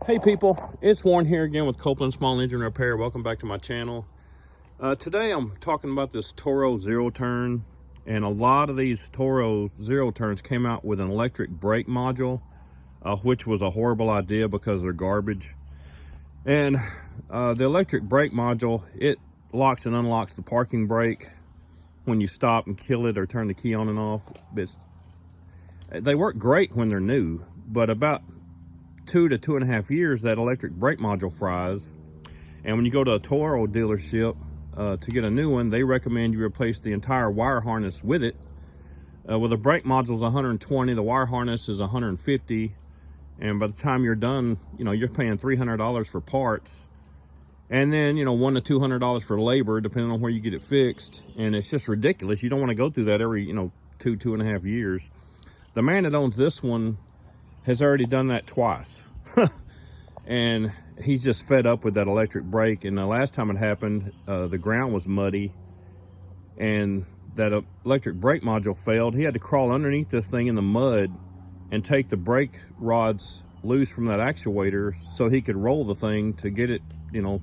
Hey people, it's Warren here again with Copeland Small Engine Repair. Welcome back to my channel. Today I'm talking about this Toro zero turn, and a lot of these Toro zero turns came out with an electric brake module, which was a horrible idea because they're garbage. And the electric brake module, it locks and unlocks the parking brake when you stop and kill it or turn the key on and off. They work great when they're new, but about 2 to 2.5 years that electric brake module fries, and when you go to a Toro dealership to get a new one, they recommend you replace the entire wire harness with it. Well, the brake module is 120, the wire harness is 150, and by the time you're done, you're paying $300 for parts, and then $100 to $200 for labor depending on where you get it fixed. And it's just ridiculous. You don't want to go through that every 2.5 years. The man that owns this one has already done that twice. And he's just fed up with that electric brake. And the last time it happened, the ground was muddy and that electric brake module failed. He had to crawl underneath this thing in the mud and take the brake rods loose from that actuator so he could roll the thing to get it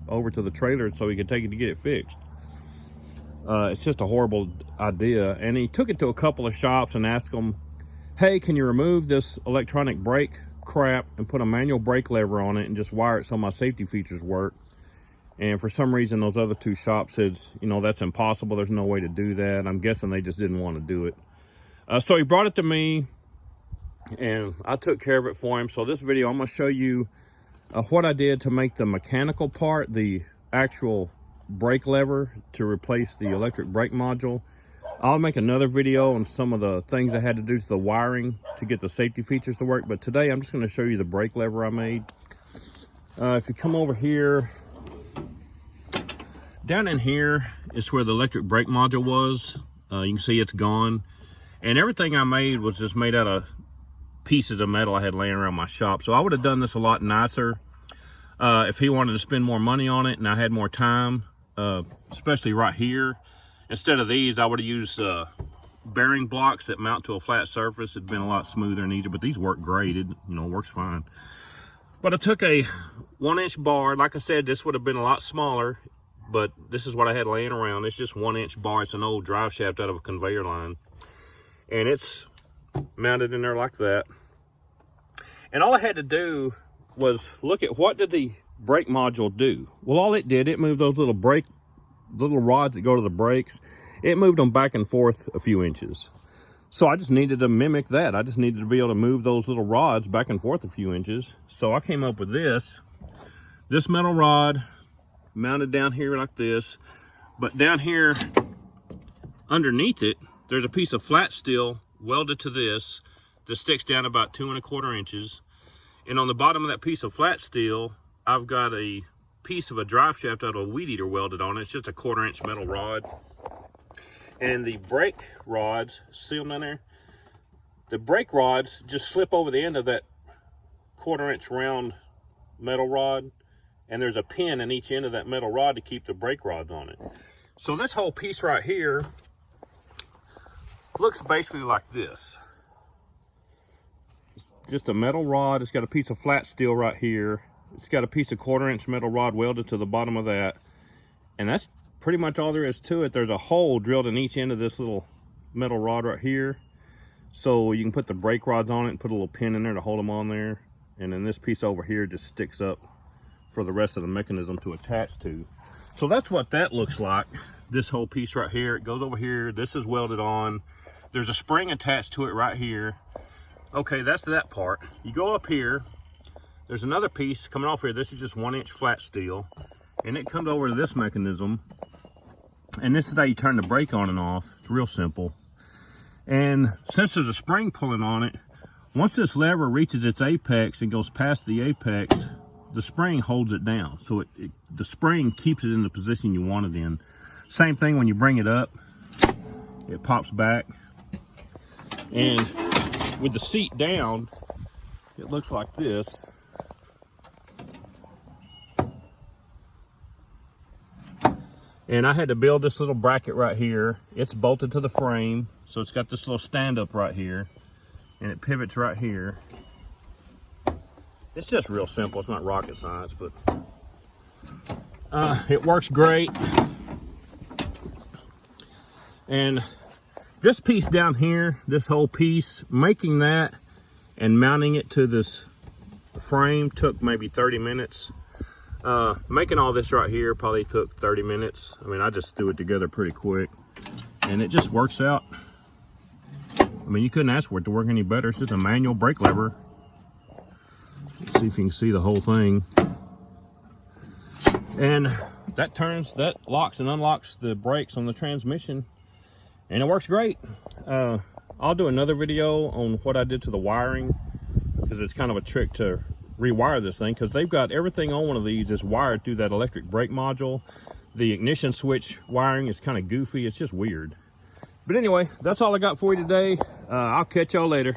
over to the trailer so he could take it to get it fixed. It's just a horrible idea. And he took it to a couple of shops and asked them, hey, can you remove this electronic brake crap and put a manual brake lever on it and just wire it so my safety features work? And for some reason, those other two shops said, that's impossible. There's no way to do that. I'm guessing they just didn't want to do it. So he brought it to me, and I took care of it for him. So this video, I'm going to show you what I did to make the mechanical part, the actual brake lever to replace the electric brake module. I'll make another video on some of the things I had to do to the wiring to get the safety features to work. But today I'm just going to show you the brake lever I made. If you come over here, down in here is where the electric brake module was. You can see it's gone. And everything I made was just made out of pieces of metal I had laying around my shop. So I would have done this a lot nicer if he wanted to spend more money on it and I had more time, especially right here. Instead of these, I would have used bearing blocks that mount to a flat surface. It'd been a lot smoother and easier, but these work great. It works fine. But I took a 1-inch bar. Like I said, this would have been a lot smaller, but this is what I had laying around. It's just 1-inch bar. It's an old drive shaft out of a conveyor line. And it's mounted in there like that. And all I had to do was look at what did the brake module do. Well, all it did, it moved those little rods that go to the brakes. It moved them back and forth a few inches. So I just needed to mimic that. I just needed to be able to move those little rods back and forth a few inches. So I came up with this metal rod mounted down here like this, but down here underneath it, there's a piece of flat steel welded to this that sticks down about 2 1/4 inches. And on the bottom of that piece of flat steel, I've got a piece of a drive shaft out of a weed eater welded on it. It's just a 1/4 inch metal rod. And the brake rods, see them down there? The brake rods just slip over the end of that 1/4 inch round metal rod, and there's a pin in each end of that metal rod to keep the brake rods on it. So this whole piece right here looks basically like this. It's just a metal rod. It's got a piece of flat steel right here. It's got a piece of 1/4 inch metal rod welded to the bottom of that. And that's pretty much all there is to it. There's a hole drilled in each end of this little metal rod right here. So you can put the brake rods on it and put a little pin in there to hold them on there. And then this piece over here just sticks up for the rest of the mechanism to attach to. So that's what that looks like. This whole piece right here, it goes over here. This is welded on. There's a spring attached to it right here. Okay, that's that part. You go up here. There's another piece coming off here. This is just 1-inch flat steel. And it comes over to this mechanism. And this is how you turn the brake on and off. It's real simple. And since there's a spring pulling on it, once this lever reaches its apex and goes past the apex, the spring holds it down. So the spring keeps it in the position you want it in. Same thing when you bring it up. It pops back. And with the seat down, it looks like this. And I had to build this little bracket right here. It's bolted to the frame, so it's got this little stand up right here, and it pivots right here. It's just real simple. It's not rocket science, but it works great. And this piece down here, this whole piece, making that and mounting it to this frame took maybe 30 minutes. Making all this right here probably took 30 minutes. I mean, I just threw it together pretty quick, and it just works out. I mean, you couldn't ask for it to work any better. It's just a manual brake lever. Let's see if you can see the whole thing. And that locks and unlocks the brakes on the transmission, and it works great. I'll do another video on what I did to the wiring, because it's kind of a trick to rewire this thing, because they've got everything on one of these is wired through that electric brake module. The ignition switch wiring is kind of goofy. It's just weird. But anyway, that's all I got for you today. I'll catch y'all later.